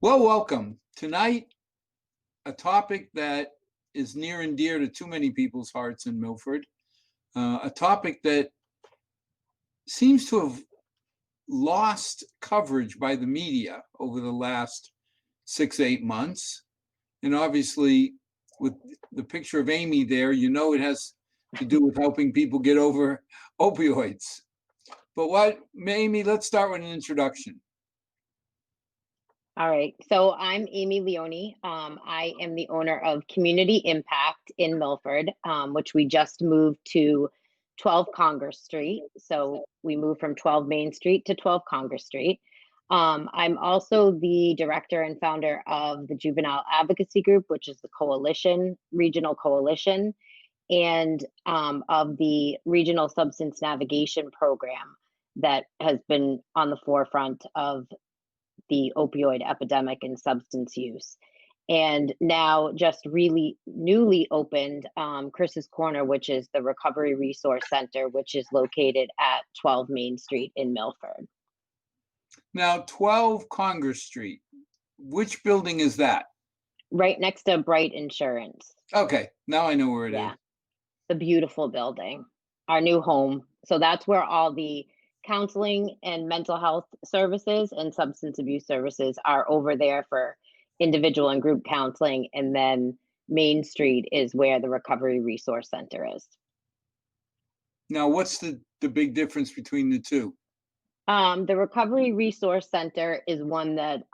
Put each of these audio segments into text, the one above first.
Well, welcome. Tonight, a topic that is near and dear to too many people's hearts in Milford, a topic that seems to have lost coverage by the media over the last 6, 8 months. And obviously, with the picture of Amy there, you know it has to do with helping people get over opioids. But Amy, let's start with an introduction. All right. So I'm Amy Leone. I am the owner of Community Impact in Milford, which we just moved to 12 Congress Street. So we moved from 12 Main Street to 12 Congress Street. I'm also the director and founder of the Juvenile Advocacy Group, which is the coalition, regional coalition, and of the Regional Substance Navigation Program that has been on the forefront of the opioid epidemic and substance use. And now just really newly opened Chris's Corner, which is the Recovery Resource Center, which is located at 12 Main Street in Milford. Now, 12 Congress Street, which building is that? Right next to Bright Insurance. Okay, now I know where it is. Yeah, the beautiful building, our new home. So that's where all the counseling and mental health services and substance abuse services are over there for individual and group counseling. And then Main Street is where the Recovery Resource Center is. Now, what's the big difference between the two? The Recovery Resource Center is one that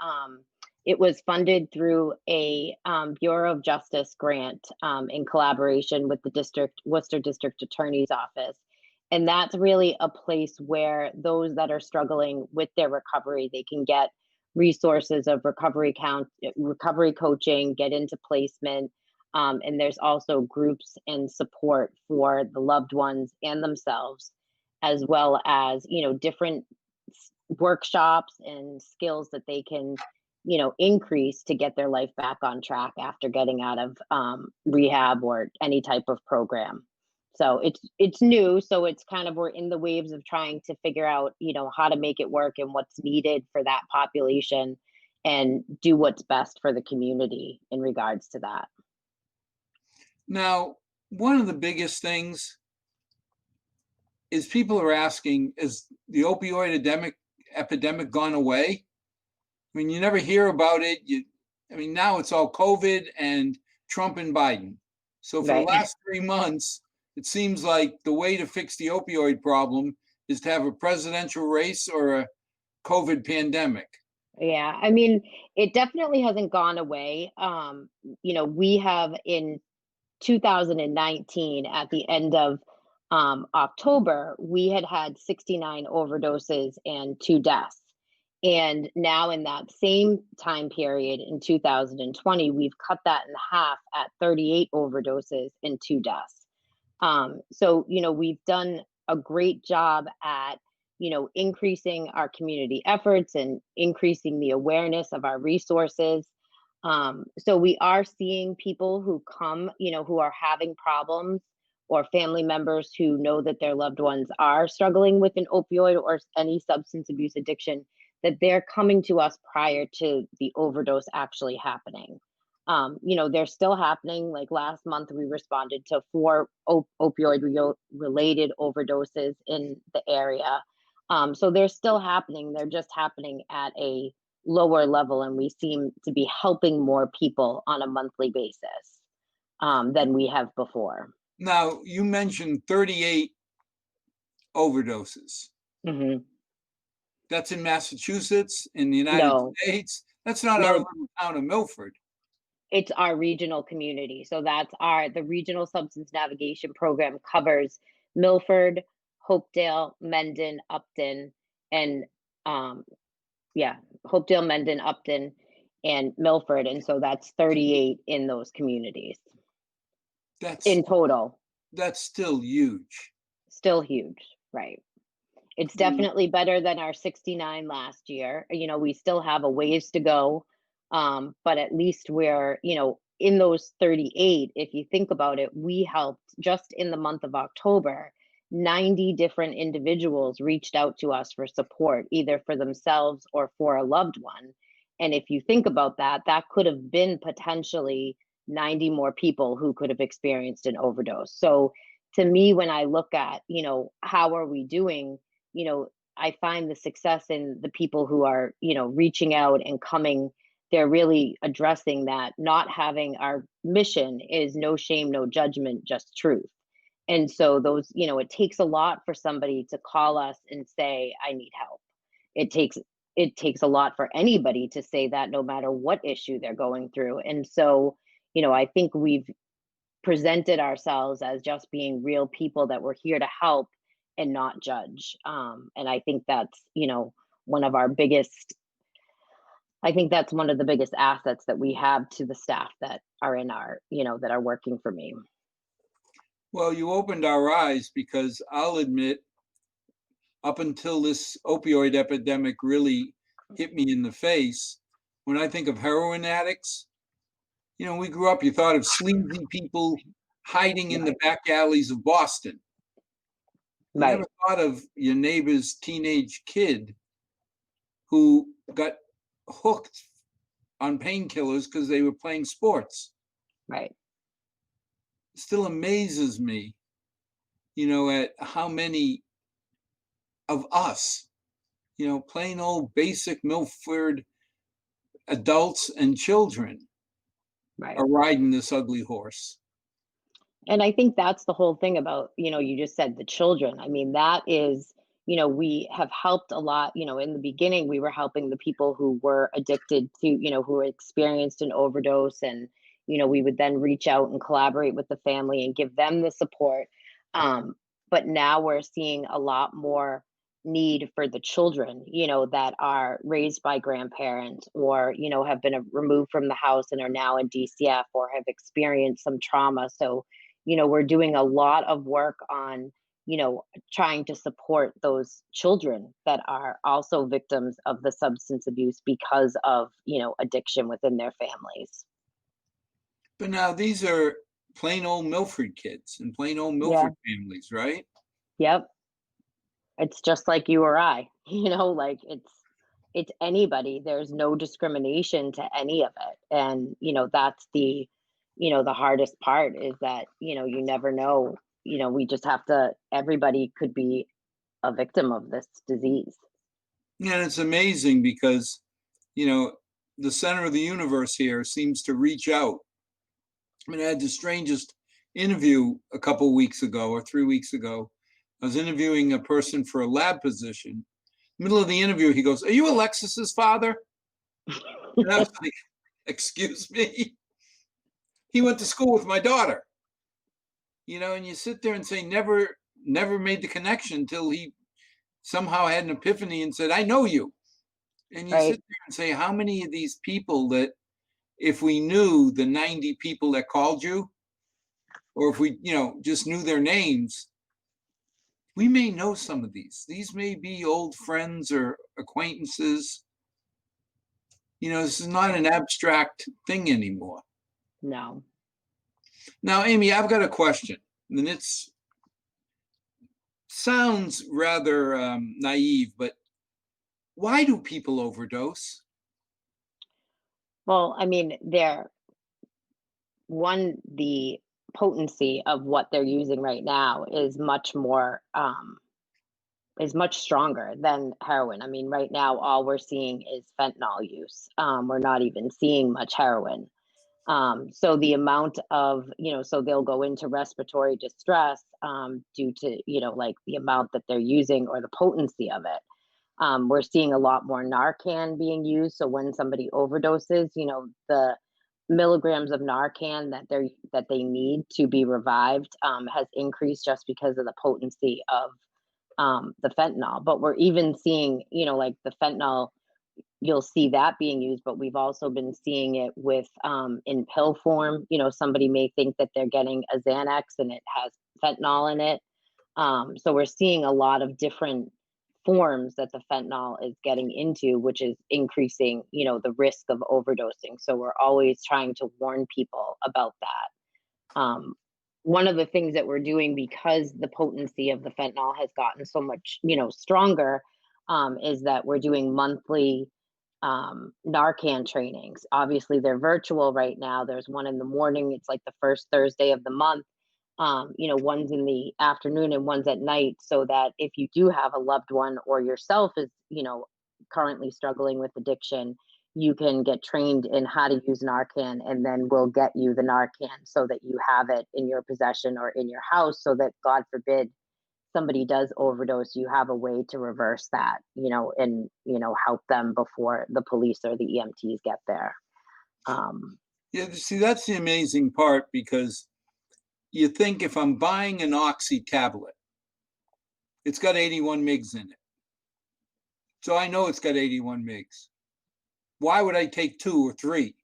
it was funded through a Bureau of Justice grant in collaboration with the Worcester District Attorney's Office. And that's really a place where those that are struggling with their recovery, they can get resources of recovery coaching, get into placement. And there's also groups and support for the loved ones and themselves, as well as, different workshops and skills that they can, increase to get their life back on track after getting out of rehab or any type of program. So it's new. So it's kind of, we're in the waves of trying to figure out, how to make it work and what's needed for that population and do what's best for the community in regards to that. Now, one of the biggest things is people are asking, is the opioid epidemic gone away? I mean, you never hear about it. Now it's all COVID and Trump and Biden. So for the last 3 months, it seems like the way to fix the opioid problem is to have a presidential race or a COVID pandemic. Yeah, it definitely hasn't gone away. We have in 2019, at the end of October, we had 69 overdoses and 2 deaths. And now in that same time period in 2020, we've cut that in half at 38 overdoses and 2 deaths. So, we've done a great job at, increasing our community efforts and increasing the awareness of our resources. So we are seeing people who come, who are having problems, or family members who know that their loved ones are struggling with an opioid or any substance abuse addiction, that they're coming to us prior to the overdose actually happening. They're still happening. Like last month, we responded to 4 opioid-related overdoses in the area. So they're still happening. They're just happening at a lower level, and we seem to be helping more people on a monthly basis than we have before. Now, you mentioned 38 overdoses. Mm-hmm. That's in Massachusetts, in the United States. That's not our little town of Milford. It's our regional community. So that's the Regional Substance Navigation Program covers Milford, Hopedale, Mendon, Upton, and Hopedale, Mendon, Upton, and Milford. And so that's 38 in those communities. That's in total. That's still huge. Still huge, right? It's definitely better than our 69 last year. We still have a ways to go. But at least we're, in those 38, if you think about it, we helped just in the month of October, 90 different individuals reached out to us for support, either for themselves or for a loved one. And if you think about that, that could have been potentially 90 more people who could have experienced an overdose. So to me, when I look at, how are we doing, I find the success in the people who are, reaching out and coming. They're really addressing that. Not having our mission is no shame, no judgment, just truth. And so those, it takes a lot for somebody to call us and say, I need help. It takes it takes a lot for anybody to say that no matter what issue they're going through. And so, I think we've presented ourselves as just being real people that we're here to help and not judge. And I think that's, one of our biggest I think that's one of the biggest assets that we have to the staff that are in our, that are working for me. Well, you opened our eyes because I'll admit, up until this opioid epidemic really hit me in the face, when I think of heroin addicts, we grew up, you thought of sleazy people hiding in the back alleys of Boston. You Right, never thought of your neighbor's teenage kid who got hooked on painkillers because they were playing sports. right, It still amazes me, at how many of us, plain old basic Milford adults and children right. are riding this ugly horse. And I think that's the whole thing about, you just said the children. I mean, that is, we have helped a lot. In the beginning, we were helping the people who were addicted to, who experienced an overdose. And, we would then reach out and collaborate with the family and give them the support. But now we're seeing a lot more need for the children, that are raised by grandparents or, have been removed from the house and are now in DCF or have experienced some trauma. So, we're doing a lot of work on, trying to support those children that are also victims of the substance abuse because of, addiction within their families. But now these are plain old Milford kids and plain old Yeah. Milford families, right? Yep. It's just like you or I, like it's anybody. There's no discrimination to any of it. And, that's the hardest part is that, you never know, we just have to, everybody could be a victim of this disease. Yeah, and it's amazing because, you know, the center of the universe here seems to reach out. I mean, I had the strangest interview a couple weeks ago or 3 weeks ago. I was interviewing a person for a lab position. Middle of the interview, he goes, "Are you Alexis's father?" And I was like, "Excuse me." He went to school with my daughter. And you sit there and say, never made the connection until he somehow had an epiphany and said, "I know you." And you sit Right. there and say, how many of these people that, if we knew the 90 people that called you, or if we, just knew their names, we may know some of these. These may be old friends or acquaintances. This is not an abstract thing anymore. No. Now, Amy, I've got a question, and it sounds rather naive, but why do people overdose? Well, I mean, the potency of what they're using right now is much more is much stronger than heroin. I mean, right now all we're seeing is fentanyl use. We're not even seeing much heroin. So the amount of, so they'll go into respiratory distress due to, like the amount that they're using or the potency of it. We're seeing a lot more Narcan being used. So when somebody overdoses, the milligrams of Narcan that they need to be revived has increased just because of the potency of the fentanyl. But we're even seeing, like the fentanyl, you'll see that being used, but we've also been seeing it with in pill form. Somebody may think that they're getting a Xanax and it has fentanyl in it. So we're seeing a lot of different forms that the fentanyl is getting into, which is increasing, the risk of overdosing. So we're always trying to warn people about that. One of the things that we're doing because the potency of the fentanyl has gotten so much, stronger, is that we're doing monthly Narcan trainings. Obviously, they're virtual right now. There's one in the morning. It's like the first Thursday of the month. One's in the afternoon and one's at night, so that if you do have a loved one or yourself is, currently struggling with addiction, you can get trained in how to use Narcan, and then we'll get you the Narcan so that you have it in your possession or in your house, so that God forbid somebody does overdose, you have a way to reverse that, and help them before the police or the EMTs get there. Yeah, see, that's the amazing part, because you think if I'm buying an Oxy tablet, it's got 81 mgs in it. So I know it's got 81 mgs. Why would I take 2 or 3?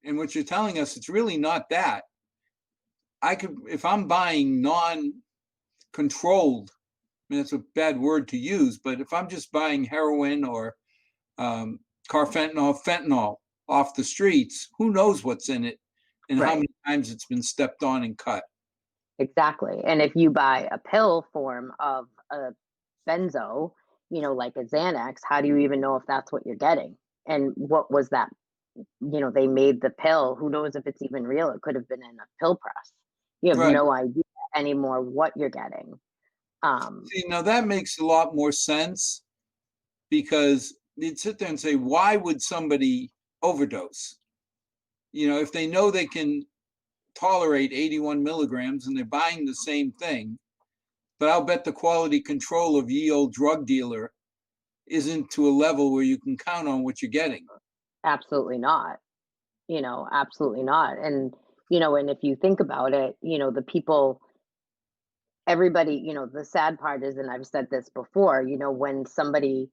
And what you're telling us, it's really not that. I could, if I'm buying non-controlled, I mean, that's a bad word to use, but if I'm just buying heroin or fentanyl off the streets, who knows what's in it and how many times it's been stepped on and cut. Exactly. And if you buy a pill form of a benzo, like a Xanax, how do you even know if that's what you're getting? And what was that? They made the pill. Who knows if it's even real? It could have been in a pill press. You have Right. no idea anymore what you're getting. See, now that makes a lot more sense, because you'd sit there and say, why would somebody overdose? If they know they can tolerate 81 milligrams and they're buying the same thing, but I'll bet the quality control of ye old drug dealer isn't to a level where you can count on what you're getting. Absolutely not. Absolutely not. And, and if you think about it, the people, everybody, the sad part is, and I've said this before, when somebody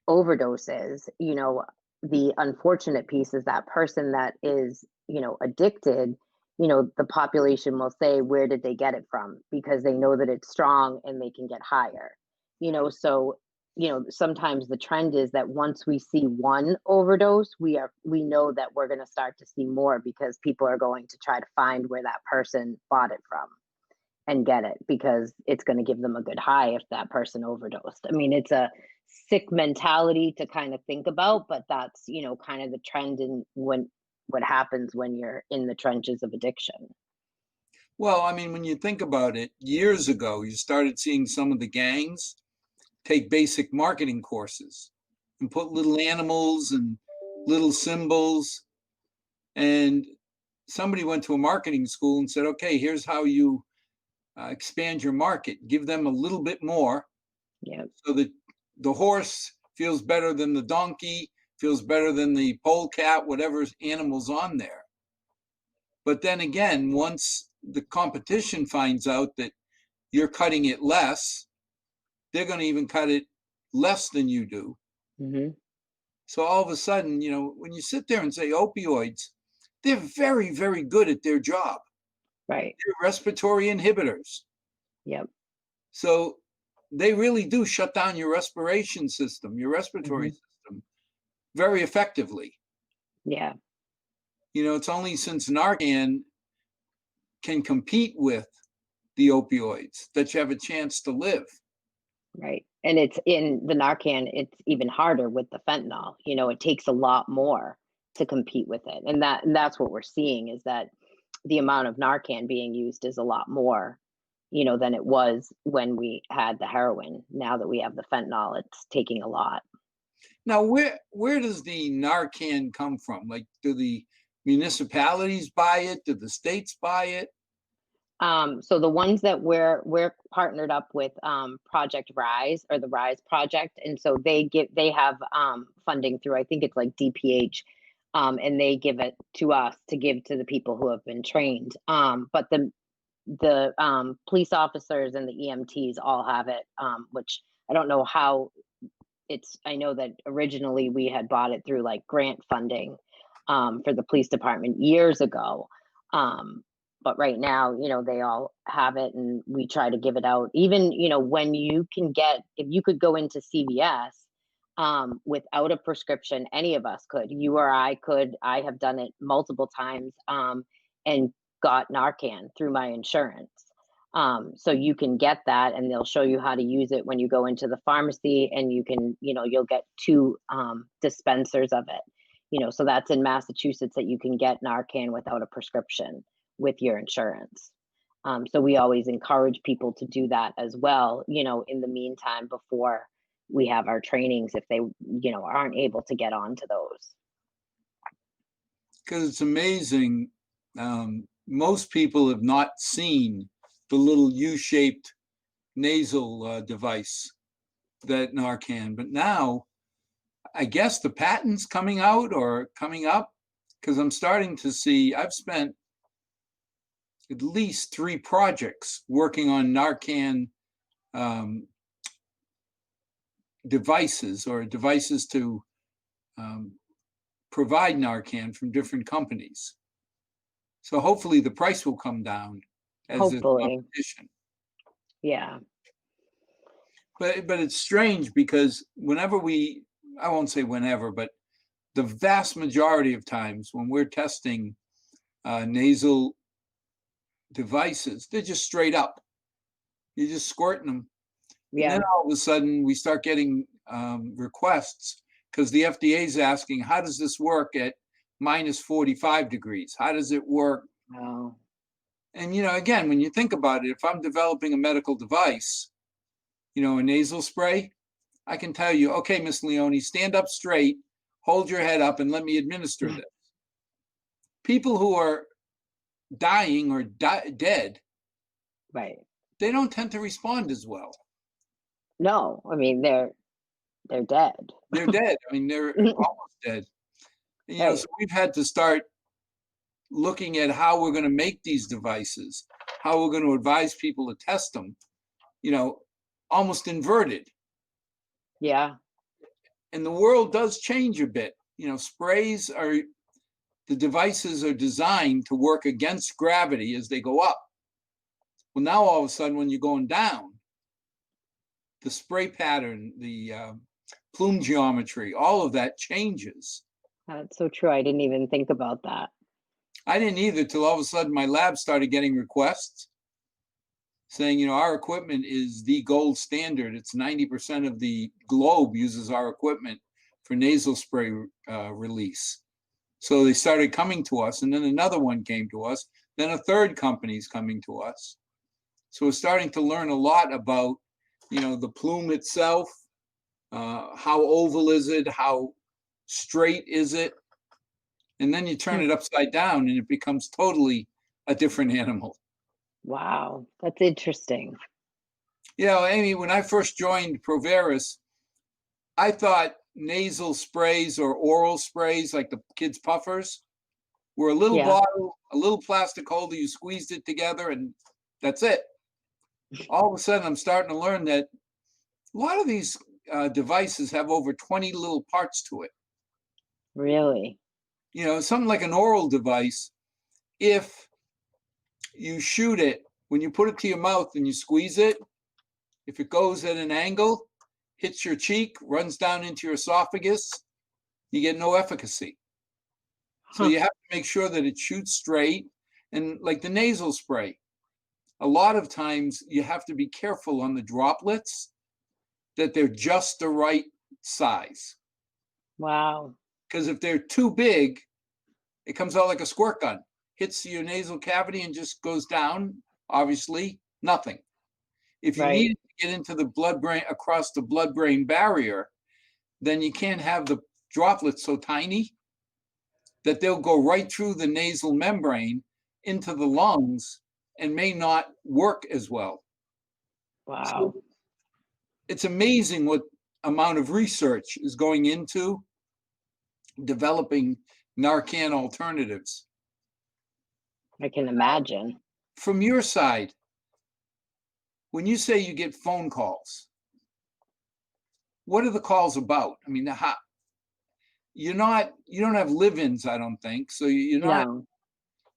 overdoses, the unfortunate piece is that person that is, addicted, the population will say, where did they get it from? Because they know that it's strong and they can get higher, so sometimes the trend is that once we see one overdose, we know that we're going to start to see more, because people are going to try to find where that person bought it from and get it, because it's going to give them a good high if that person overdosed. I mean, it's a sick mentality to kind of think about, but that's, kind of the trend in what happens when you're in the trenches of addiction. Well, I mean, when you think about it, years ago, you started seeing some of the gangs take basic marketing courses and put little animals and little symbols. And somebody went to a marketing school and said, okay, here's how you expand your market. Give them a little bit more. Yeah. So that the horse feels better than the donkey, feels better than the polecat, whatever animal's on there. But then again, once the competition finds out that you're cutting it less, they're going to even cut it less than you do. Mm-hmm. So all of a sudden, when you sit there and say opioids, they're very, very good at their job. Right. They're respiratory inhibitors. Yep. So they really do shut down your respiration system, your respiratory system, very effectively. Yeah. It's only since Narcan can compete with the opioids that you have a chance to live. Right. And it's in the Narcan, it's even harder with the fentanyl. It takes a lot more to compete with it. And that's what we're seeing, is that the amount of Narcan being used is a lot more, than it was when we had the heroin. Now that we have the fentanyl, it's taking a lot. Now, where does the Narcan come from? Like, do the municipalities buy it? Do the states buy it? So the ones that we're partnered up with, Project Rise, or the Rise Project, and so they have funding through, I think it's like DPH, and they give it to us to give to the people who have been trained. But the police officers and the EMTs all have it, which I don't know how I know that originally we had bought it through like grant funding for the police department years ago. But right now, they all have it, and we try to give it out. Even, when you can if you could go into CVS without a prescription, any of us could, you or I could. I have done it multiple times, and got Narcan through my insurance. So you can get that, and they'll show you how to use it when you go into the pharmacy, and you can, you'll get two dispensers of it. So that's in Massachusetts, that you can get Narcan without a prescription with your insurance. So we always encourage people to do that as well, in the meantime, before we have our trainings, if they, aren't able to get onto those. Because it's amazing. Most people have not seen the little U-shaped nasal device that Narcan, but now I guess the patent's coming out or coming up, because I'm starting to see, I've spent at least 3 projects working on Narcan devices, or devices to provide Narcan from different companies. So hopefully the price will come down as there's Hopefully. competition. Yeah. But it's strange, because whenever I won't say whenever, but the vast majority of times when we're testing nasal devices, they're just straight up. You're just squirting them. And Yeah. then all of a sudden we start getting requests, because the FDA is asking, how does this work at minus 45 degrees? How does it work? Oh, And, again, when you think about it, if I'm developing a medical device, a nasal spray, I can tell you, okay, Miss Leone, stand up straight, hold your head up, and let me administer this. People who are dying or dead, right. they don't tend to respond as well. No, I mean, they're dead. They're dead. I mean, they're almost dead. And, Right. so we've had to start looking at how we're going to make these devices, how we're going to advise people to test them, almost inverted. Yeah. And the world does change a bit. The devices are designed to work against gravity as they go up. Well, now all of a sudden, when you're going down, the spray pattern, the plume geometry, all of that changes. That's so true. I didn't even think about that. I didn't either, till all of a sudden my lab started getting requests saying, our equipment is the gold standard. It's 90% of the globe uses our equipment for nasal spray release. So they started coming to us, and then another one came to us. Then a third company's coming to us. So we're starting to learn a lot about, the plume itself. How oval is it? How straight is it? And then you turn it upside down, and it becomes totally a different animal. Wow, that's interesting. Amy, when I first joined Proveris, I thought nasal sprays or oral sprays, like the kids' puffers, were a little Yeah. bottle, a little plastic holder, you squeezed it together, and that's it. All of a sudden, I'm starting to learn that a lot of these devices have over 20 little parts to it. Really? Something like an oral device, if you shoot it, when you put it to your mouth and you squeeze it, if it goes at an angle, hits your cheek, runs down into your esophagus, you get no efficacy. So you have to make sure that it shoots straight. And like the nasal spray, a lot of times you have to be careful on the droplets, that they're just the right size. Wow. Because if they're too big, it comes out like a squirt gun, hits your nasal cavity and just goes down. Obviously, nothing. If you Right. need to get into the blood-brain, across the blood-brain barrier, then you can't have the droplets so tiny that they'll go right through the nasal membrane into the lungs and may not work as well. Wow. So it's amazing what amount of research is going into developing Narcan alternatives. I can imagine. From your side, when you say you get phone calls, what are the calls about? I mean, you don't have live-ins, I don't think. So you're not, No.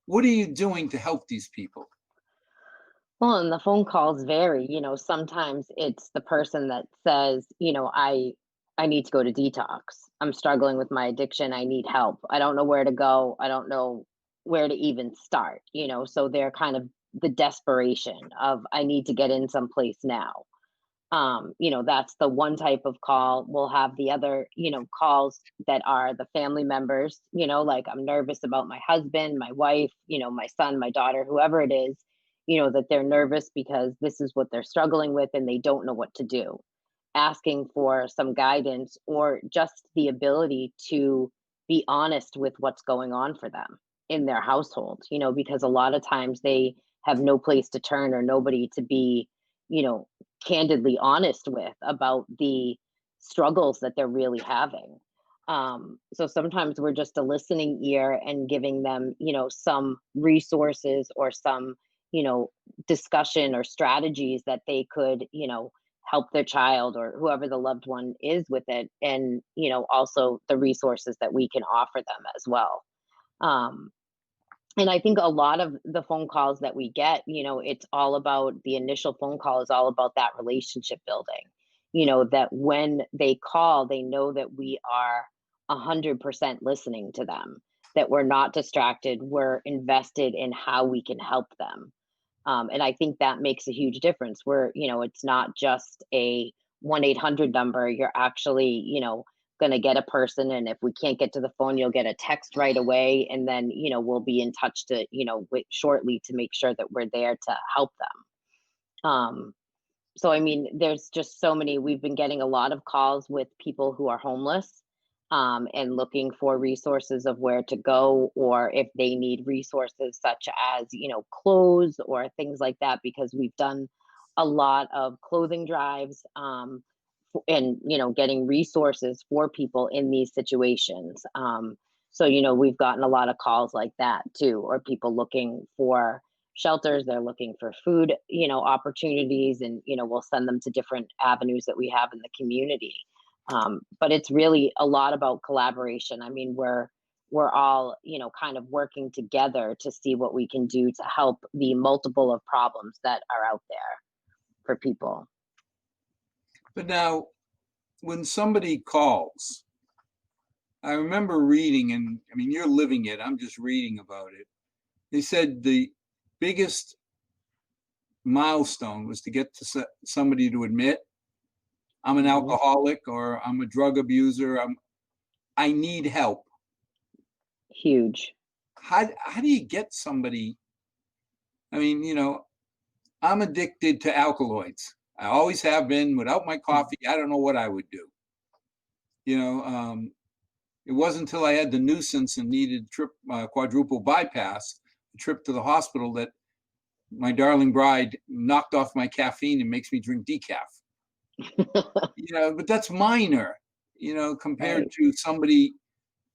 what are you doing to help these people? Well, and the phone calls vary. Sometimes it's the person that says, I need to go to detox. I'm struggling with my addiction. I need help. I don't know where to go. I don't know where to even start, so they're kind of the desperation of I need to get in someplace now. That's the one type of call. We'll have the other, calls that are the family members, like I'm nervous about my husband, my wife, my son, my daughter, whoever it is, that they're nervous because this is what they're struggling with and they don't know what to do. Asking for some guidance or just the ability to be honest with what's going on for them in their household, because a lot of times they have no place to turn or nobody to be, you know, candidly honest with about the struggles that they're really having. So sometimes we're just a listening ear and giving them, some resources or some, discussion or strategies that they could, help their child or whoever the loved one is with it. And, also the resources that we can offer them as well. Um, and I think a lot of the phone calls that we get, it's all about the initial phone call is all about that relationship building. That when they call, they know that we are 100% listening to them, that we're not distracted, we're invested in how we can help them. And I think that makes a huge difference where, it's not just a 1-800 number. You're actually, going to get a person. And if we can't get to the phone, you'll get a text right away. And then, we'll be in touch to, wait shortly to make sure that we're there to help them. So, I mean, there's just so many. We've been getting a lot of calls with people who are homeless and looking for resources of where to go, or if they need resources such as, clothes or things like that, because we've done a lot of clothing drives and, getting resources for people in these situations. So, we've gotten a lot of calls like that too, or people looking for shelters, they're looking for food, opportunities, and, we'll send them to different avenues that we have in the community. But it's really a lot about collaboration. I mean, we're all, kind of working together to see what we can do to help the multiple of problems that are out there for people. But now, when somebody calls, I remember reading, and I mean, you're living it, I'm just reading about it. They said the biggest milestone was to get to somebody to admit, I'm an alcoholic or I'm a drug abuser, I need help. Huge. How do you get somebody? I mean, I'm addicted to alkaloids. I always have been. Without my coffee, I don't know what I would do. It wasn't until I had the nuisance and needed quadruple bypass, a trip to the hospital, that my darling bride knocked off my caffeine and makes me drink decaf. But that's minor, compared Right. to somebody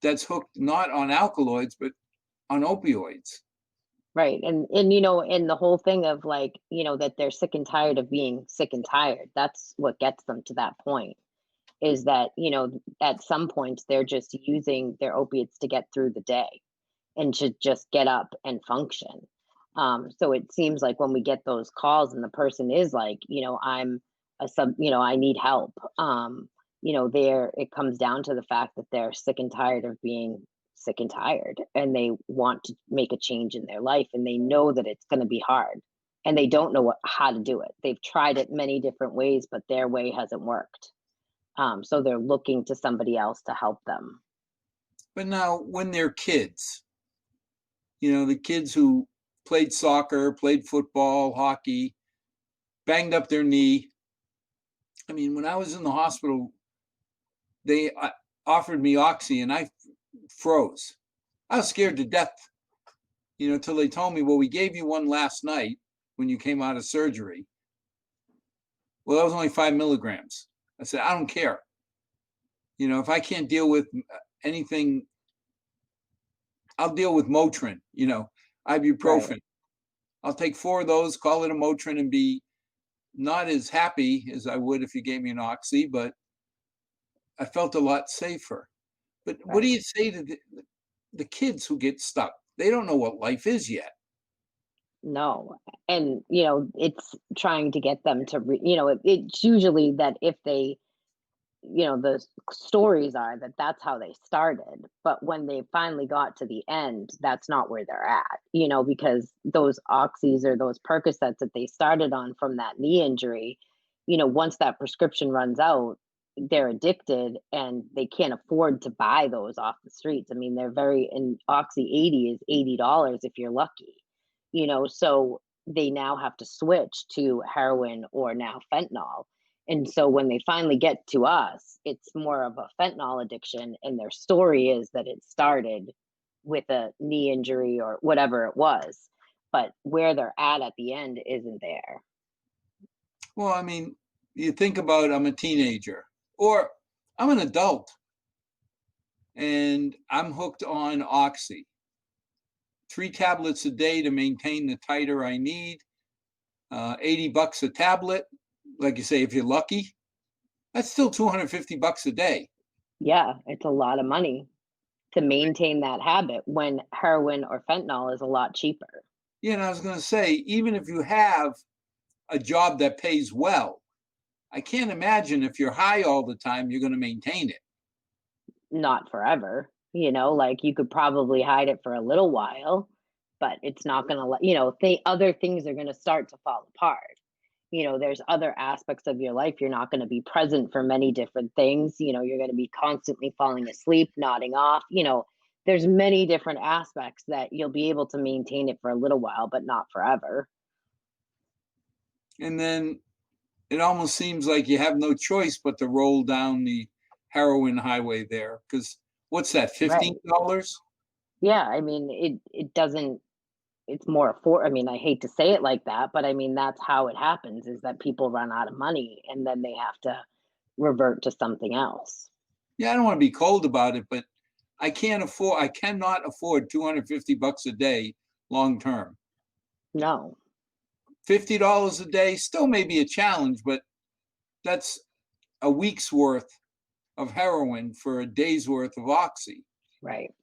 that's hooked not on alkaloids, but on opioids. Right. And the whole thing of like, that they're sick and tired of being sick and tired. That's what gets them to that point. Is that, at some point they're just using their opiates to get through the day and to just get up and function. So it seems like when we get those calls and the person is like, I'm I need help. There it comes down to the fact that they're sick and tired of being sick and tired and they want to make a change in their life and they know that it's going to be hard and they don't know how to do it. They've tried it many different ways, but their way hasn't worked. So they're looking to somebody else to help them. But now, when they're kids, the kids who played soccer, played football, hockey, banged up their knee. I mean, when I was in the hospital, they offered me Oxy and I froze. I was scared to death, till they told me, well, we gave you one last night when you came out of surgery. Well, that was only 5 milligrams. I said, I don't care. If I can't deal with anything, I'll deal with Motrin, ibuprofen. Right. I'll take 4 of those, call it a Motrin, and be not as happy as I would if you gave me an Oxy, but I felt a lot safer. But right. What do you say to the kids who get stuck? They don't know what life is yet. No. And, it's trying to get them to, it's usually that if they, the stories are that that's how they started. But when they finally got to the end, that's not where they're at, because those oxys or those Percocets that they started on from that knee injury, once that prescription runs out, they're addicted and they can't afford to buy those off the streets. I mean, and Oxy 80 is $80 if you're lucky, so they now have to switch to heroin or now fentanyl. And so when they finally get to us, it's more of a fentanyl addiction. And their story is that it started with a knee injury or whatever it was. But where they're at the end isn't there. Well, I mean, you think about I'm a teenager or I'm an adult and I'm hooked on Oxy. 3 tablets a day to maintain the titer I need, $80 a tablet. Like you say, if you're lucky, that's still $250 a day. Yeah, it's a lot of money to maintain that habit when heroin or fentanyl is a lot cheaper. Yeah, and I was going to say, even if you have a job that pays well, I can't imagine if you're high all the time, you're going to maintain it. Not forever, like you could probably hide it for a little while, but it's not going to other things are going to start to fall apart. There's other aspects of your life. You're not going to be present for many different things. You're going to be constantly falling asleep, nodding off. There's many different aspects that you'll be able to maintain it for a little while, but not forever. And then it almost seems like you have no choice but to roll down the heroin highway there. Because what's that, $15? Right. Yeah, I mean, it doesn't, it's more I mean, I hate to say it like that, but I mean, that's how it happens, is that people run out of money and then they have to revert to something else. Yeah, I don't want to be cold about it, but I cannot afford $250 a day long term. No. $50 a day still may be a challenge, but that's a week's worth of heroin for a day's worth of Oxy. Right.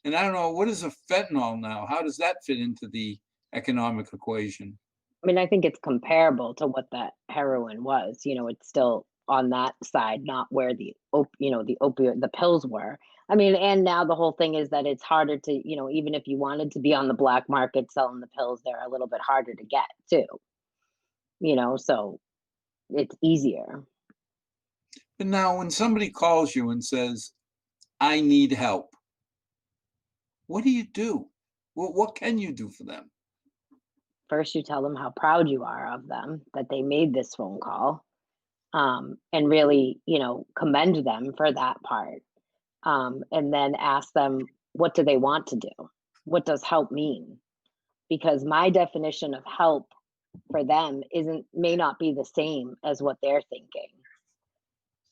And I don't know, what is a fentanyl now? How does that fit into the economic equation? I mean, I think it's comparable to what that heroin was. It's still on that side, not where the opioid, the pills were. I mean, and now the whole thing is that it's harder to, even if you wanted to be on the black market selling the pills, they're a little bit harder to get too. So it's easier. But now when somebody calls you and says, I need help, what do you do? What can you do for them? First, you tell them how proud you are of them, that they made this phone call, and really, commend them for that part. And then ask them, what do they want to do? What does help mean? Because my definition of help for them may not be the same as what they're thinking.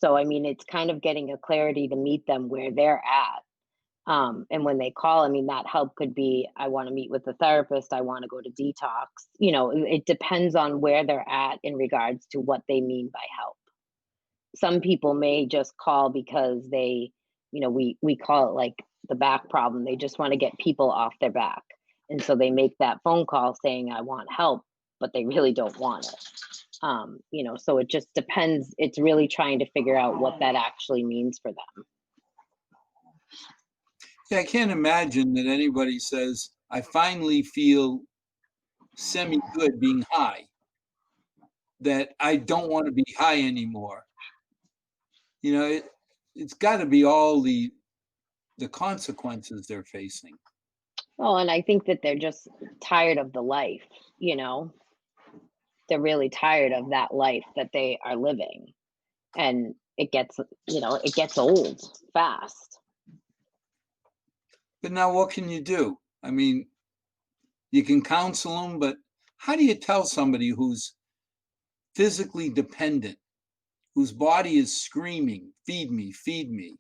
So, I mean, it's kind of getting a clarity to meet them where they're at. And when they call, I mean, that help could be, I want to meet with a therapist. I want to go to detox. It depends on where they're at in regards to what they mean by help. Some people may just call because they, we call it like the back problem. They just want to get people off their back. And so they make that phone call saying, I want help, but they really don't want it. So it just depends. It's really trying to figure out what that actually means for them. Yeah, I can't imagine that anybody says, I finally feel semi-good being high, that I don't want to be high anymore. It's got to be all the consequences they're facing. Well, and I think that they're just tired of the life, They're really tired of that life that they are living. And it gets old fast. But now what can you do? I mean, you can counsel them, but how do you tell somebody who's physically dependent, whose body is screaming, feed me, feed me?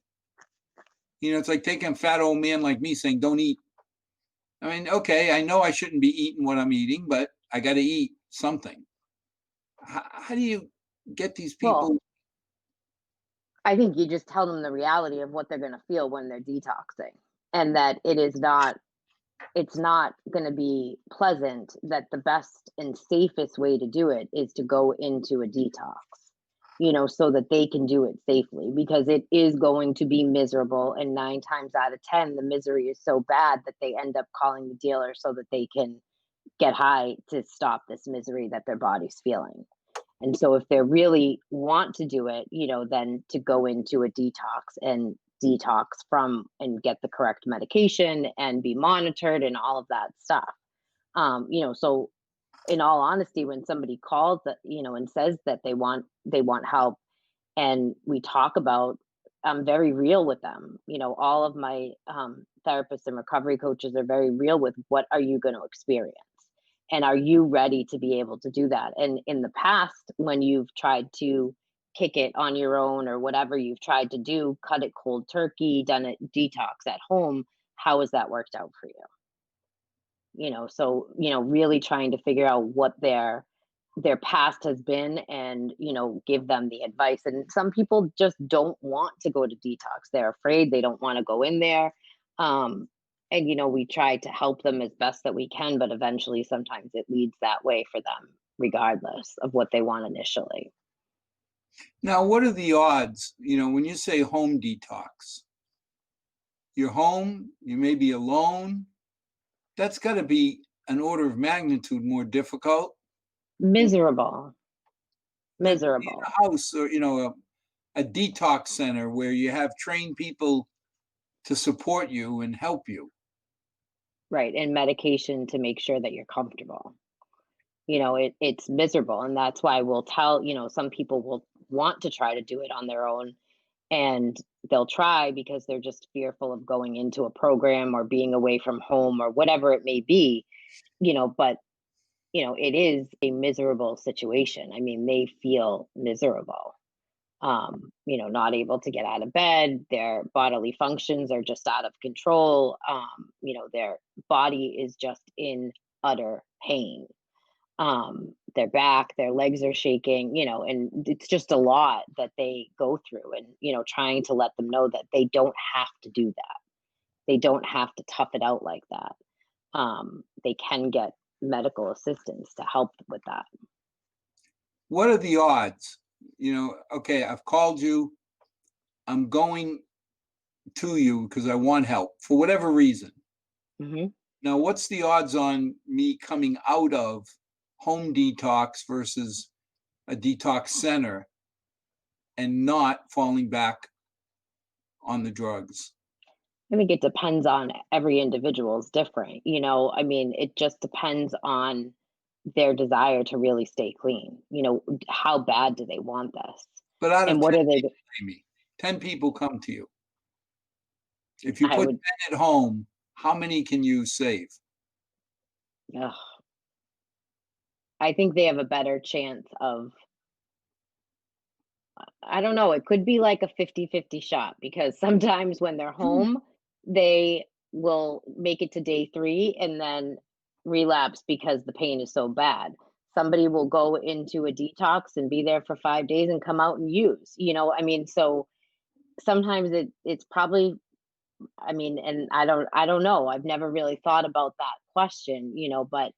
It's like taking a fat old man like me saying, don't eat. I mean, okay, I know I shouldn't be eating what I'm eating, but I got to eat something. How do you get these people? Well, I think you just tell them the reality of what they're going to feel when they're detoxing, and that it's not going to be pleasant, that the best and safest way to do it is to go into a detox. so that they can do it safely, because it is going to be miserable. And 9 times out of 10, the misery is so bad that they end up calling the dealer so that they can get high to stop this misery that their body's feeling. And so if they really want to do it, then to go into a detox and detox from and get the correct medication and be monitored and all of that stuff. So in all honesty, when somebody calls that, and says that they want help, and we talk about, I'm very real with them. All of my therapists and recovery coaches are very real with, what are you going to experience? And are you ready to be able to do that? And in the past, when you've tried to kick it on your own or whatever you've tried to do, cut it cold turkey, done it detox at home, how has that worked out for you? So really trying to figure out what their past has been, and give them the advice. And some people just don't want to go to detox. They're afraid, they don't want to go in there. And we try to help them as best that we can, but eventually sometimes it leads that way for them, regardless of what they want initially. Now, what are the odds, when you say home detox? You're home, you may be alone. That's got to be an order of magnitude more difficult. Miserable. In a house, or a detox center where you have trained people to support you and help you. Right. And medication to make sure that you're comfortable. It's miserable. And that's why we'll tell, some people will want to try to do it on their own, and they'll try because they're just fearful of going into a program or being away from home or whatever it may be, but it is a miserable situation. I mean, they feel miserable. Not able to get out of bed, their bodily functions are just out of control. Their body is just in utter pain. Their back, their legs are shaking, and it's just a lot that they go through. And, trying to let them know that they don't have to do that. They don't have to tough it out like that. They can get medical assistance to help with that. What are the odds? Okay, I've called you. I'm going to you because I want help for whatever reason. Mm-hmm. Now, what's the odds on me coming out of home detox versus a detox center and not falling back on the drugs? I think it depends on every individual is different. It just depends on their desire to really stay clean. How bad do they want this? But out of And what 10 are they? people, Amy, 10 people come to you. If you I put would. 10 at home, how many can you save? Ugh, I think they have a better chance of, I don't know, it could be like a 50-50 shot, because sometimes when they're home, they will make it to day 3 and then relapse because the pain is so bad. Somebody will go into a detox and be there for 5 days and come out and use, so sometimes it's probably, and I don't know. I've never really thought about that question, but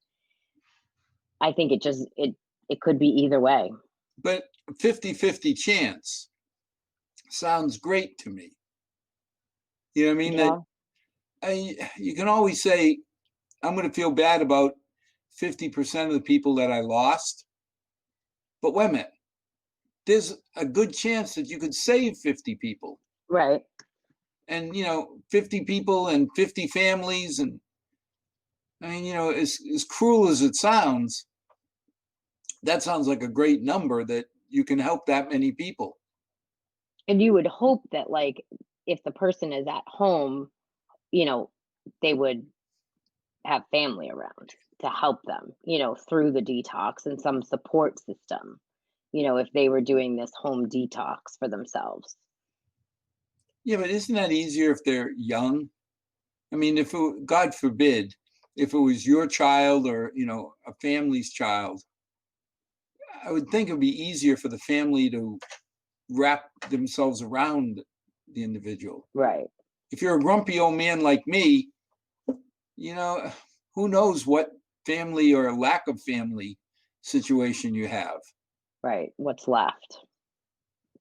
I think it could be either way. But 50-50 chance sounds great to me. You know what I mean? Yeah. You can always say, I'm going to feel bad about 50% of the people that I lost. But wait a minute, there's a good chance that you could save 50 people. Right. And, 50 people and 50 families. And as cruel as it sounds, that sounds like a great number that you can help that many people. And you would hope that, like, if the person is at home, they would have family around to help them, through the detox, and some support system, if they were doing this home detox for themselves. Yeah, but isn't that easier if they're young? I mean, God forbid, if it was your child or, a family's child, I would think it would be easier for the family to wrap themselves around the individual. Right. If you're a grumpy old man like me, who knows what family or lack of family situation you have. Right. What's left.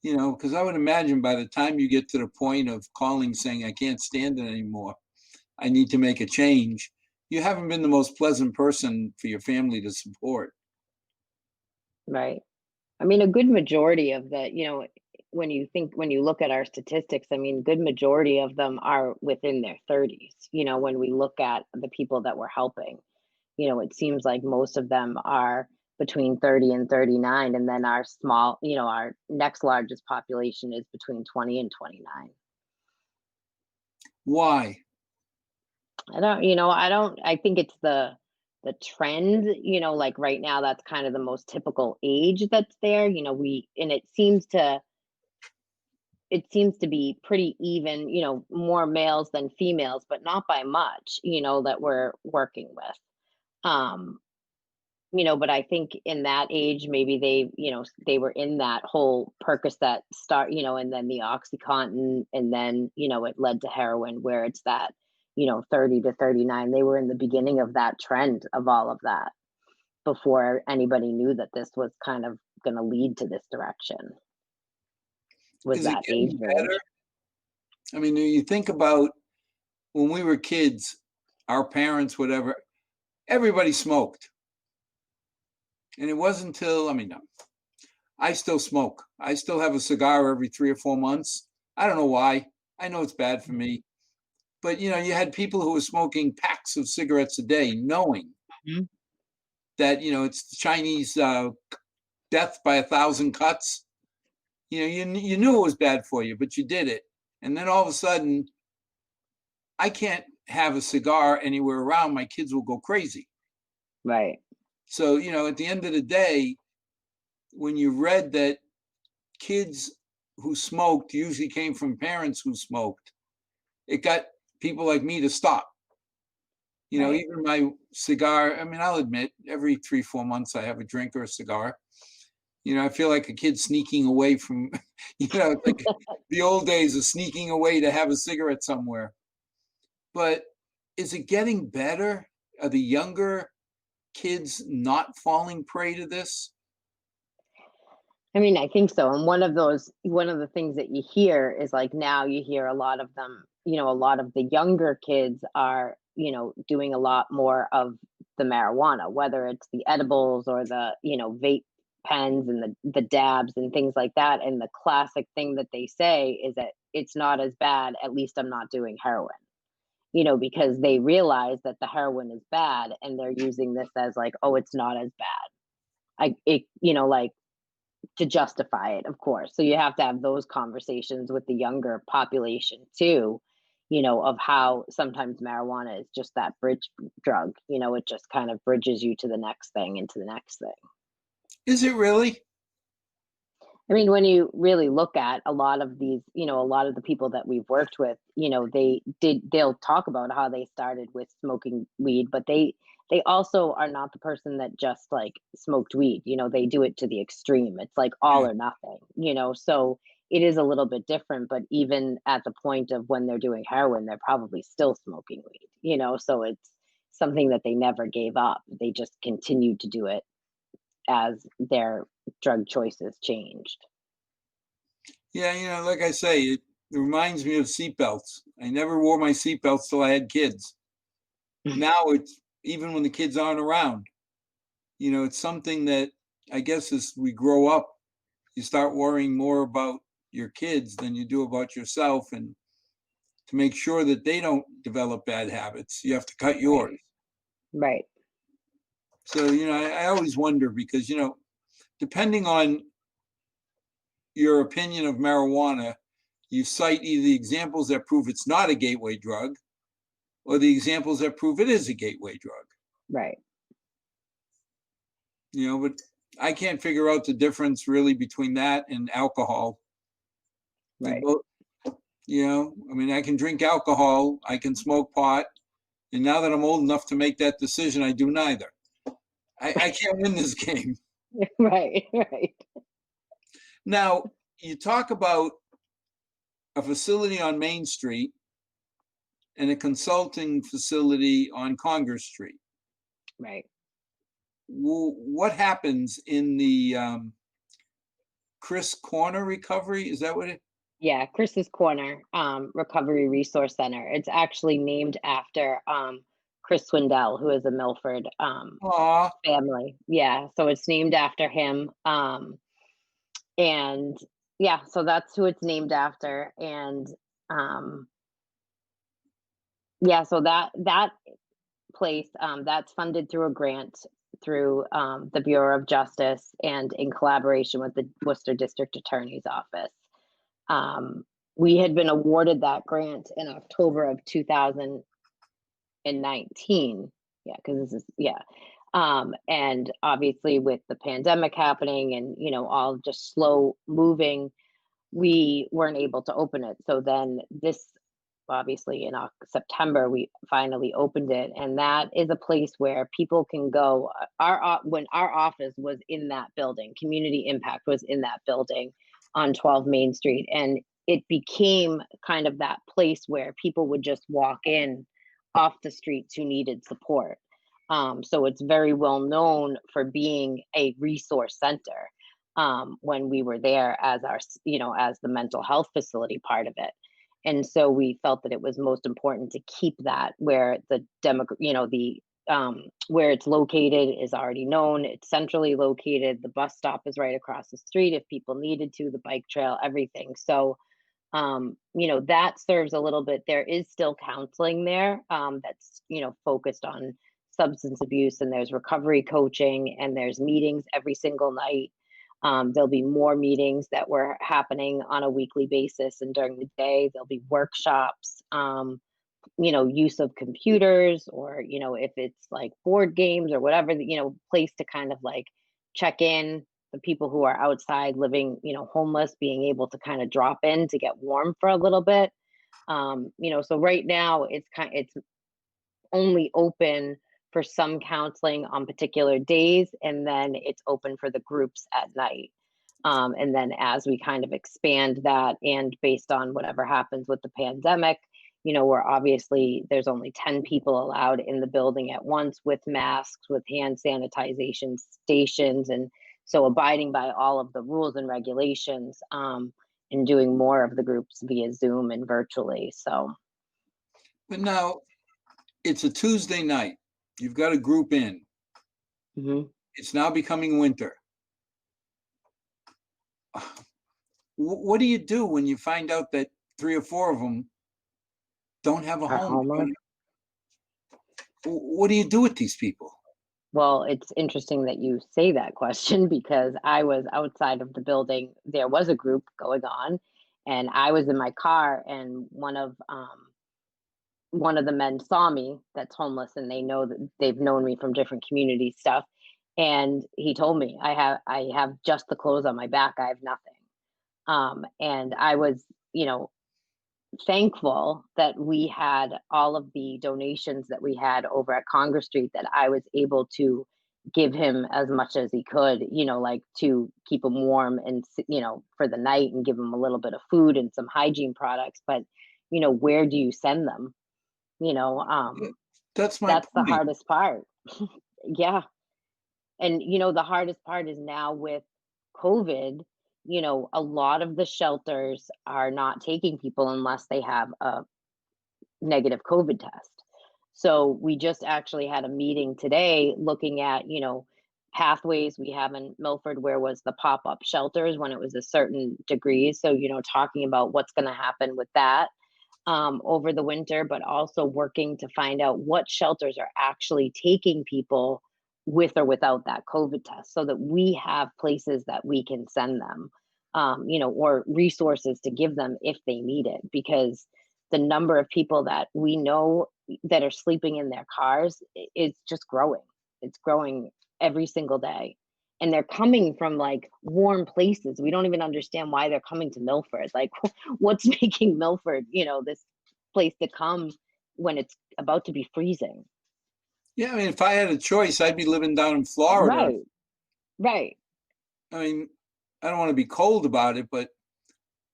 because I would imagine by the time you get to the point of calling saying, I can't stand it anymore, I need to make a change, you haven't been the most pleasant person for your family to support. Right. I mean, a good majority of the, when you look at our statistics, I mean, good majority of them are within their 30s. When we look at the people that we're helping, it seems like most of them are between 30 and 39. And then our next largest population is between 20 and 29. Why? I think it's the trend, like right now, that's kind of the most typical age that's there. And it seems to be pretty even, more males than females, but not by much, that we're working with. Um, but I think in that age, maybe they were in that whole Percocet start, and then the OxyContin, and then, it led to heroin, where it's that, 30 to 39. They were in the beginning of that trend of all of that before anybody knew that this was kind of going to lead to this direction, was Is it that age getting range. better? I mean, you think about when we were kids, our parents, whatever, everybody smoked. And it wasn't until, I still smoke. I still have a cigar every 3 or 4 months. I don't know why. I know it's bad for me. But, you had people who were smoking packs of cigarettes a day, knowing Mhm. that, it's the Chinese death by 1,000 cuts. You knew it was bad for you, but you did it. And then all of a sudden, I can't have a cigar anywhere around. My kids will go crazy. Right. So, at the end of the day, when you read that kids who smoked usually came from parents who smoked, it got people like me to stop. Right. Even my cigar, I'll admit, every 3, 4 months I have a drink or a cigar. I feel like a kid sneaking away from, like the old days of sneaking away to have a cigarette somewhere. But is it getting better? Are the younger kids not falling prey to this? I mean, I think so. And one of the things that you hear is like now you hear a lot of them, a lot of the younger kids are, doing a lot more of the marijuana, whether it's the edibles or the, vape pens and the dabs and things like that. And the classic thing that they say is that it's not as bad, at least I'm not doing heroin, because they realize that the heroin is bad and they're using this as like, oh, it's not as bad. Like to justify it, of course. So you have to have those conversations with the younger population too, of how sometimes marijuana is just that bridge drug. It just kind of bridges you to the next thing and to the next thing. Is it really? I mean, when you really look at a lot of these, a lot of the people that we've worked with, they'll talk about how they started with smoking weed, but they also are not the person that just like smoked weed. They do it to the extreme. It's like all Yeah. or nothing, so it is a little bit different, but even at the point of when they're doing heroin, they're probably still smoking weed, so it's something that they never gave up. They just continued to do it as their drug choices changed. Yeah, like I say, it reminds me of seatbelts. I never wore my seatbelts till I had kids. Now it's even when the kids aren't around. It's something that I guess as we grow up, you start worrying more about your kids than you do about yourself. And to make sure that they don't develop bad habits, you have to cut Right. yours. Right. So, I always wonder because, depending on your opinion of marijuana, you cite either the examples that prove it's not a gateway drug or the examples that prove it is a gateway drug. Right. But I can't figure out the difference really between that and alcohol. They Right. both, I can drink alcohol, I can smoke pot, and now that I'm old enough to make that decision, I do neither. I can't win this game. Right. Right. Now, you talk about a facility on Main Street and a consulting facility on Congress Street. Right. What happens in the Chris Corner Recovery. Is that what it? Yeah, Chris's Corner Recovery Resource Center. It's actually named after Chris Swindell, who is a Milford Aw, family. Yeah, so it's named after him. And yeah, so that's who it's named after. And um, yeah, so that place that's funded through a grant through the Bureau of Justice and in collaboration with the Worcester District Attorney's Office. Um, we had been awarded that grant in October of 2019. Yeah, because this is, yeah. And obviously with the pandemic happening and, all just slow moving, we weren't able to open it. So then this, obviously in September, we finally opened it. And that is a place where people can go. When our office was in that building, Community Impact was in that building on 12 Main Street. And it became kind of that place where people would just walk in off the streets who needed support. So it's very well known for being a resource center when we were there as as the mental health facility part of it. And so we felt that it was most important to keep that where where it's located is already known. It's centrally located. The bus stop is right across the street if people needed to, the bike trail, everything. So that serves a little bit. There is still counseling there that's, focused on substance abuse, and there's recovery coaching, and there's meetings every single night. There'll be more meetings that were happening on a weekly basis, and during the day, there'll be workshops, use of computers, or, if it's like board games or whatever, place to kind of like check in the people who are outside living, homeless, being able to kind of drop in to get warm for a little bit. So right now it's only open for some counseling on particular days, and then it's open for the groups at night. And then as we kind of expand that, and based on whatever happens with the pandemic, we're obviously there's only 10 people allowed in the building at once with masks, with hand sanitization stations, and so abiding by all of the rules and regulations, and doing more of the groups via Zoom and virtually. So, but now it's a Tuesday night. You've got a group in. mhm. It's now becoming winter. What do you do when you find out that 3 or 4 of them don't have a Our home? homework. What do you do with these people? Well, it's interesting that you say that question because I was outside of the building. There was a group going on, and I was in my car, and one of the men saw me that's homeless, and they know that they've known me from different community stuff. And he told me, I have just the clothes on my back. I have nothing. And I was, thankful that we had all of the donations that we had over at Congress Street, that I was able to give him as much as he could, like to keep him warm and, for the night, and give him a little bit of food and some hygiene products. But, where do you send them? You know, um, That's my that's the point. hardest part. Yeah. And, the hardest part is now with COVID, a lot of the shelters are not taking people unless they have a negative COVID test. So we just actually had a meeting today looking at, pathways we have in Milford where was the pop-up shelters when it was a certain degree. So, talking about what's going to happen with that over the winter, but also working to find out what shelters are actually taking people with or without that COVID test, so that we have places that we can send them, or resources to give them if they need it. Because the number of people that we know that are sleeping in their cars is just growing. It's growing every single day. And they're coming from like warm places. We don't even understand why they're coming to Milford. Like, what's making Milford, this place to come when it's about to be freezing? Yeah, I mean, if I had a choice, I'd be living down in Florida. Right, right, I mean, I don't want to be cold about it, but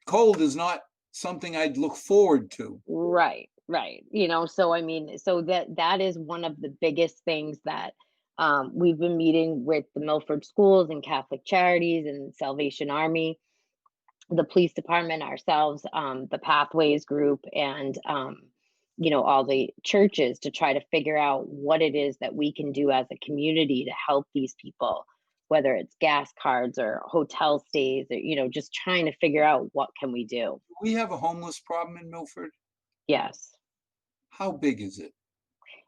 cold is not something I'd look forward to. right, right. So I mean, so that is one of the biggest things that We've been meeting with the Milford schools and Catholic Charities and Salvation Army, the police department, ourselves, the Pathways group, and all the churches to try to figure out what it is that we can do as a community to help these people, whether it's gas cards or hotel stays, or just trying to figure out what can we do. We have a homeless problem in Milford. Yes, How big is it?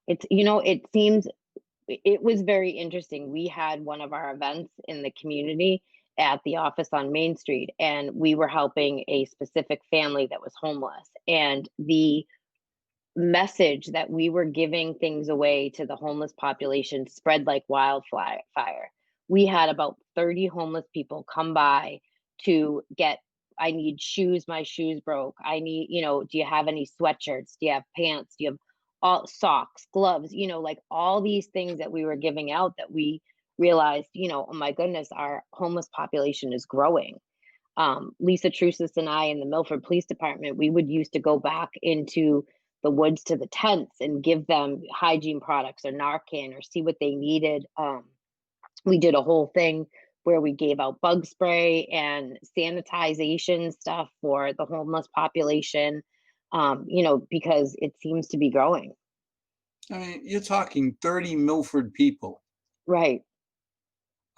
it seems it was very interesting. We had one of our events in the community at the office on Main Street, and we were helping a specific family that was homeless. And the message that we were giving things away to the homeless population spread like wildfire. We had about 30 homeless people come by to get, I need shoes, my shoes broke. I need, do you have any sweatshirts? Do you have pants? Do you have all socks, gloves, like all these things that we were giving out that we realized, oh my goodness, our homeless population is growing. Lisa Trusis and I in the Milford Police Department, we would used to go back into the woods to the tents and give them hygiene products or Narcan or see what they needed. We did a whole thing where we gave out bug spray and sanitization stuff for the homeless population, because it seems to be growing. I mean, you're talking 30 Milford people Right.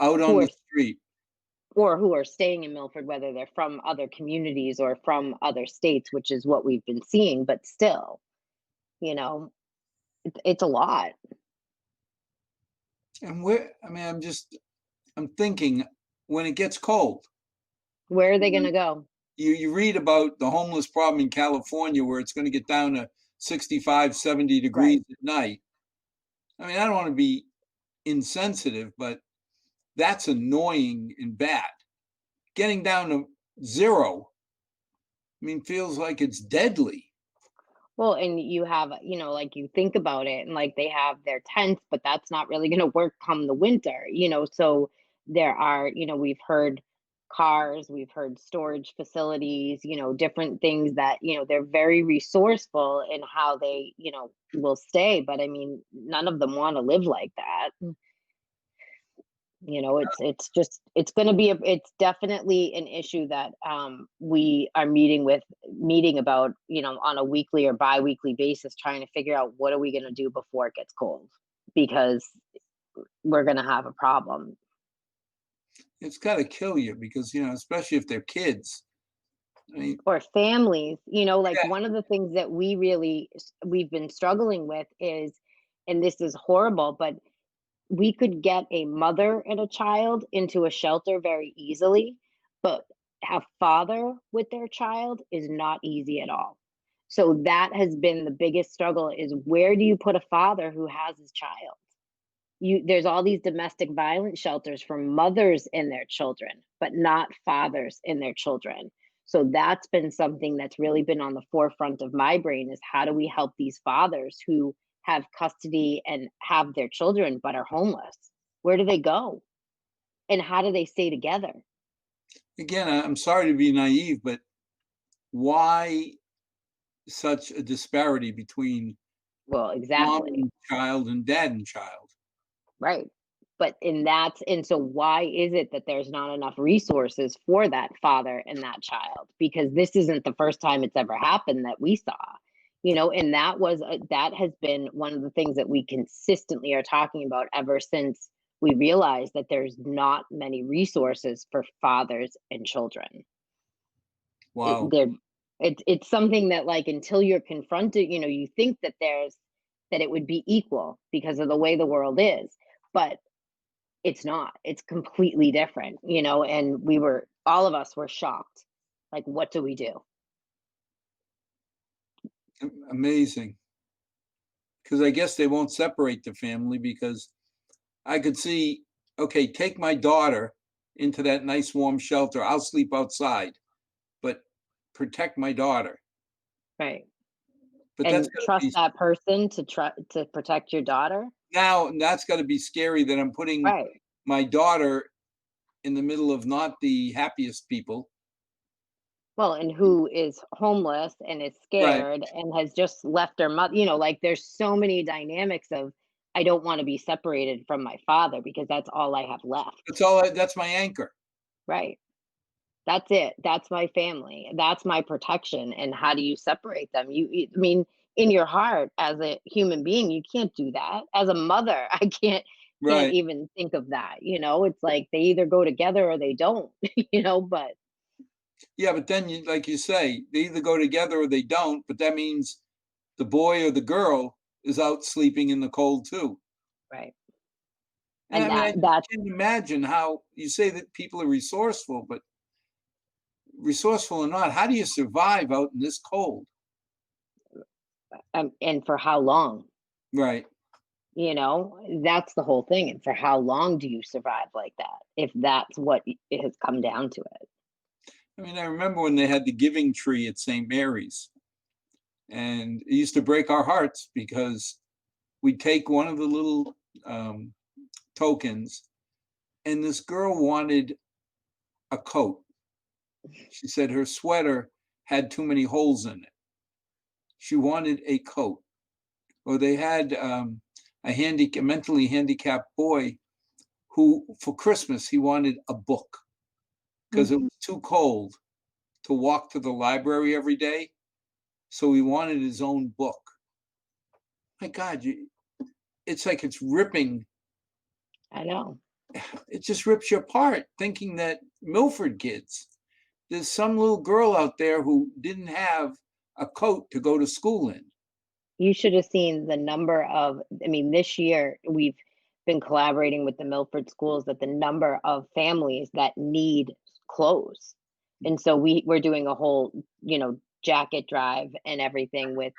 out Who on are the street. or who are staying in Milford, whether they're from other communities or from other states, which is what we've been seeing, but still, you know, it's a lot. And I mean, I'm thinking when it gets cold, Where are they going you, to go? you read about the homeless problem in California where it's going to get down to 65, 70 Right. degrees at night. I mean, I don't want to be insensitive, but that's annoying and bad. Getting down to zero, I mean, feels like it's deadly. Well, and you have, like you think about it and like they have their tents, but that's not really going to work come the winter, so there are, we've heard cars, we've heard storage facilities, different things that, they're very resourceful in how they, will stay. But I mean, none of them want to live like that. It's just it's going to be it's definitely an issue that we are meeting about, on a weekly or bi-weekly basis, trying to figure out what are we going to do before it gets cold, because we're going to have a problem. It's got to kill you because, especially if they're kids. I mean, Or families, like yeah, one of the things that we've been struggling with is, and this is horrible, but we could get a mother and a child into a shelter very easily, but a father with their child is not easy at all. So that has been the biggest struggle, is where do you put a father who has his child? There's all these domestic violence shelters for mothers and their children, but not fathers and their children. So that's been something that's really been on the forefront of my brain, is how do we help these fathers who have custody and have their children but are homeless? Where do they go? And how do they stay together? again, I'm sorry to be naive, but why such a disparity between Well, mom exactly. and child and dad and child? Right. And so why is it that there's not enough resources for that father and that child? Because this isn't the first time it's ever happened that we saw, and that has been one of the things that we consistently are talking about ever since we realized that there's not many resources for fathers and children. It, Wow. there, it's something that, like, until you're confronted, you think that it would be equal because of the way the world is, but it's not. It's completely different, and all of us were shocked. Like, what do we do? Amazing. Because I guess they won't separate the family because I could see, okay, take my daughter into that nice warm shelter. I'll sleep outside, but protect my daughter. Right. But that's And got to trust be that person to protect your daughter. now, that's got to be scary that I'm putting Right. my daughter in the middle of not the happiest people. Well, and who is homeless and is Right. scared and has just left their mother, like there's so many dynamics of I don't want to be separated from my father because that's all I have left. That's my anchor. Right. That's it. That's my family. That's my protection. And how do you separate them? I mean, in your heart, as a human being, you can't do that. As a mother, I can't Right. even think of that. It's like they either go together or they don't. But Yeah, but then like you say, they either go together or they don't, but that means the boy or the girl is out sleeping in the cold too. right. And I And mean, I just that can't imagine how you say that people are resourceful, but resourceful or not, how do you survive out in this cold? and for how long? Right. That's the whole thing. And for how long do you survive like that? If that's what it has come down to it. I mean, I remember when they had the giving tree at St. Mary's, and it used to break our hearts because we'd take one of the little um, tokens, and this girl wanted a coat. She said her sweater had too many holes in it. She wanted a coat. Or they had a mentally handicapped boy who, for Christmas, he wanted a book because it Mhm. was too cold to walk to the library every day. So he wanted his own book. My God, it's like it's ripping. I know. It just rips you apart thinking that Milford kids, there's some little girl out there who didn't have a coat to go to school in. You should have seen the number of, I mean, this year we've been collaborating with the Milford schools that the number of families that need clothes. And so we're doing a whole, jacket drive and everything with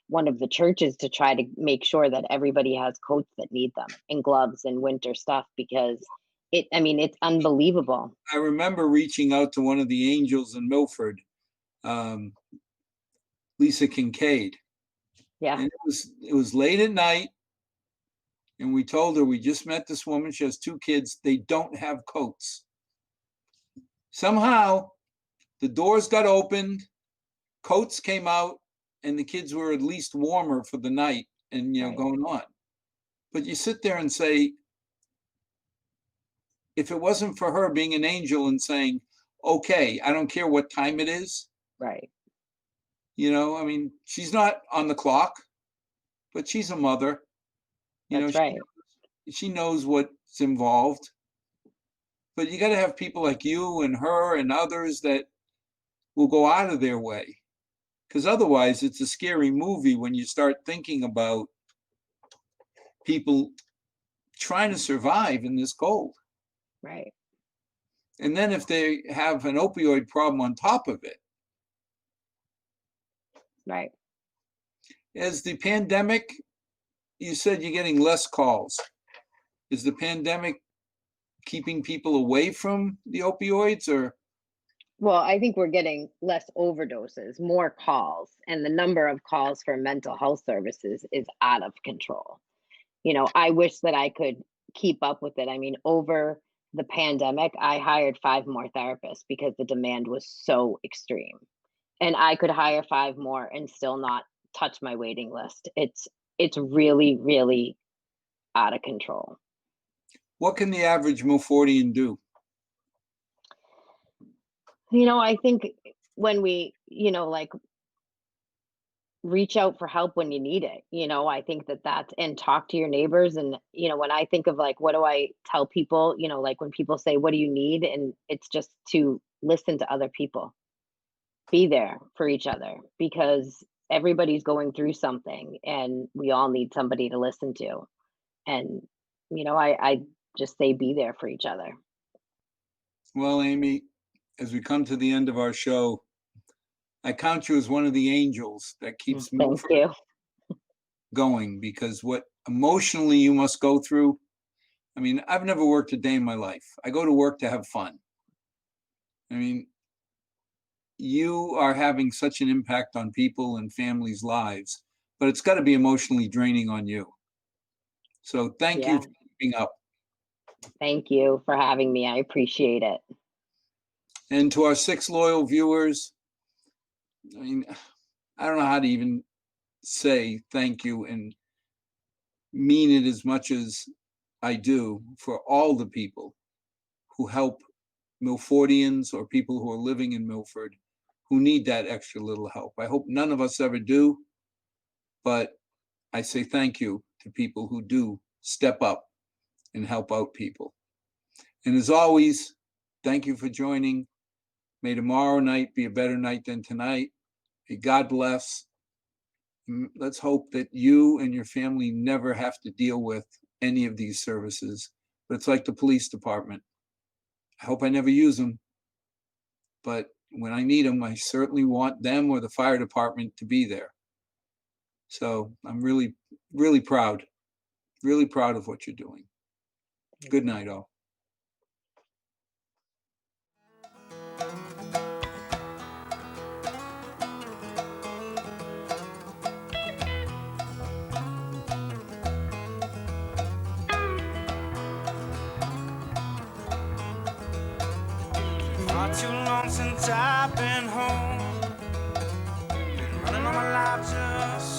one of the churches to try to make sure that everybody has coats that need them and gloves and winter stuff because I mean, it's unbelievable. I remember reaching out to one of the angels in Milford, um, Lisa Kincaid, Yeah, and it was late at night, and we told her we just met this woman. She has two kids. They don't have coats. Somehow, the doors got opened, coats came out, and the kids were at least warmer for the night and right, going on. But you sit there and say, if it wasn't for her being an angel and saying, okay, I don't care what time it is, right. I mean, she's not on the clock, but she's a mother. You know, That's she, right. she knows what's involved. But you got to have people like you and her and others that will go out of their way. Because otherwise, it's a scary movie when you start thinking about people trying to survive in this cold. Right, And then if they have an opioid problem on top of it, right. as the pandemic, you said you're getting less calls. Is the pandemic keeping people away from the opioids or? Well, I think we're getting less overdoses, more calls, and the number of calls for mental health services is out of control. I wish that I could keep up with it. I mean, over the pandemic, I hired 5 more therapists because the demand was so extreme. And I could hire 5 more and still not touch my waiting list. It's really, really out of control. What can the average Milfordian do? I think when we, like reach out for help when you need it. I think that's and talk to your neighbors. And, when I think of like, what do I tell people, like when people say, what do you need? And it's just to listen to other people, be there for each other because everybody's going through something and we all need somebody to listen to. And, I just say, be there for each other. Well, Amy, as we come to the end of our show, I count you as one of the angels that keeps Thank Milford you. going because what emotionally you must go through. I mean, I've never worked a day in my life. I go to work to have fun. I mean, you are having such an impact on people and families' lives, but it's got to be emotionally draining on you. So thank you Yeah. for keeping up. Thank you for having me. I appreciate it. And to our 6 loyal viewers, I mean, I don't know how to even say thank you. And mean it as much as I do for all the people who help Milfordians or people who are living in Milford who need that extra little help. I hope none of us ever do, but I say thank you to people who do step up and help out people. And as always, thank you for joining. May tomorrow night be a better night than tonight. May God bless. Let's hope that you and your family never have to deal with any of these services. But it's like the police department. I hope I never use them. But when I need them, I certainly want them or the fire department to be there. So I'm really, really proud of what you're doing. Good night, all. Not too long since I've been home. Been running all my life just